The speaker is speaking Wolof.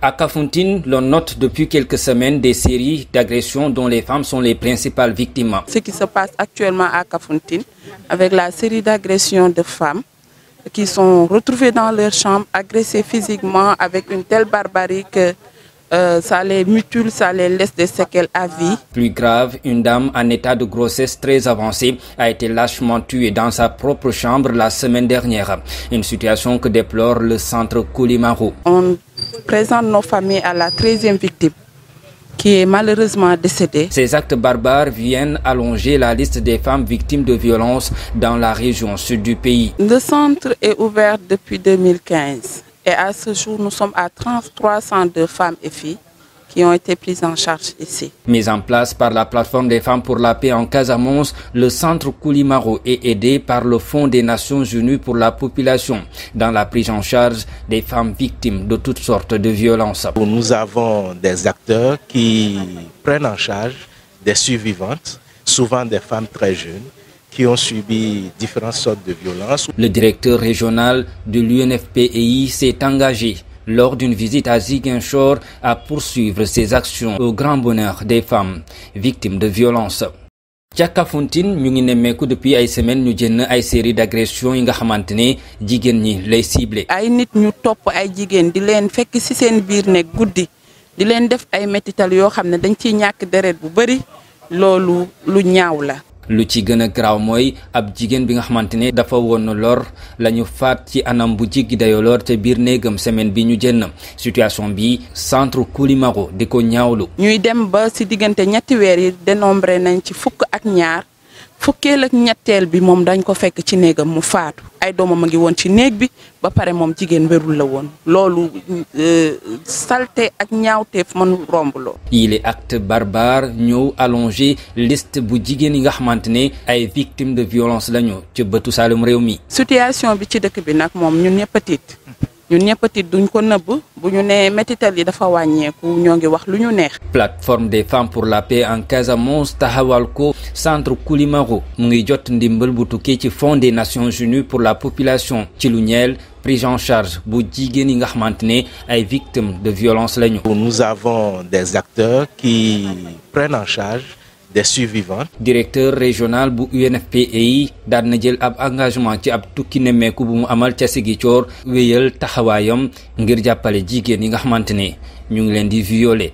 À Kafountine, l'on note depuis quelques semaines des séries d'agressions dont les femmes sont les principales victimes. Ce qui se passe actuellement à Kafountine, avec la série d'agressions de femmes qui sont retrouvées dans leur chambre, agressées physiquement avec une telle barbarie que ça les mutile, ça les laisse des séquelles à vie. Plus grave, une dame en état de grossesse très avancée a été lâchement tuée dans sa propre chambre la semaine dernière. Une situation que déplore le centre Koulimaro. On présente nos familles à la 13e victime qui est malheureusement décédée. Ces actes barbares viennent allonger la liste des femmes victimes de violences dans la région sud du pays. Le centre est ouvert depuis 2015. Et à ce jour, nous sommes à 302 femmes et filles qui ont été prises en charge ici. Mis en place par la plateforme des femmes pour la paix en Casamance, le centre Koulimaro est aidé par le Fonds des Nations Unies pour la population dans la prise en charge des femmes victimes de toutes sortes de violences. Nous avons des acteurs qui prennent en charge des survivantes, souvent des femmes très jeunes, qui ont subi différentes sortes de violences. Le directeur régional de l'UNFPI s'est engagé lors d'une visite à Ziguinchor à poursuivre ses actions au grand bonheur des femmes victimes de violences. ca Kafountine ñu ngi nemmeeku depuis ay semaines ñu jënn ay série d'agressions yi nga xamante ne jigéen ñi lay ciblé. ay nit ñu topp ay jigéen di leen fekk ci seen biir ne guddi di leen def ay métital yoo xam ne dañ ciy ñàkk deret bu bari loolu lu ñaaw la. lu ci gën a garaaw mooy ab jigéen bi nga xamante ne dafa woon lor la ñu faat ci anam bu jiggi dayoo lor te biir néegam semaine bi ñu jënn situation bi centre Koulimaro di ko ñaawlu. ñuy dem ba ci diggante ñetti weer yi dénombré nañ ci fukk ak ñaar fukkeel ak ñetteel bi moom dañ ko fekk ci néegam mu faatu ay doomam a ngi woon ci néeg bi ba pare moom jigéen wérul la woon loolu salte ak ñaawteef mënu romb loo. yile acte barbare ñëw allongé liste bu jigéen yi nga xamante ne ay victimes de violence lañu ci bëtu Saalum réew mi. situation bi ci dëkk bi nag moom ñun ñëpp a tiit duñ ko nëbb bu ñu nee métital yi dafa wàññeeku ñoo ngi wax lu ñu neex. plateforme des femmes pour la paix en Casamance taxawal ko centre Koulimaro mu ngi jot ndimbal bu tukkee ci Fonds des Nations Unies pour la population ci lu ñeel prise en charge bu jigéen yi nga xamante ne ay victimes de violence lañu. Nous avons des acteurs qui prennent en charge des survivantes. directeur régional bu UNFPI daan na jël ab engagement ci ab tukki nemmeeku bu mu amal ca Ziguinchor wéyal taxawaayam ngir jàppale jigéen yi nga xamante ne ñu ngi leen di violer.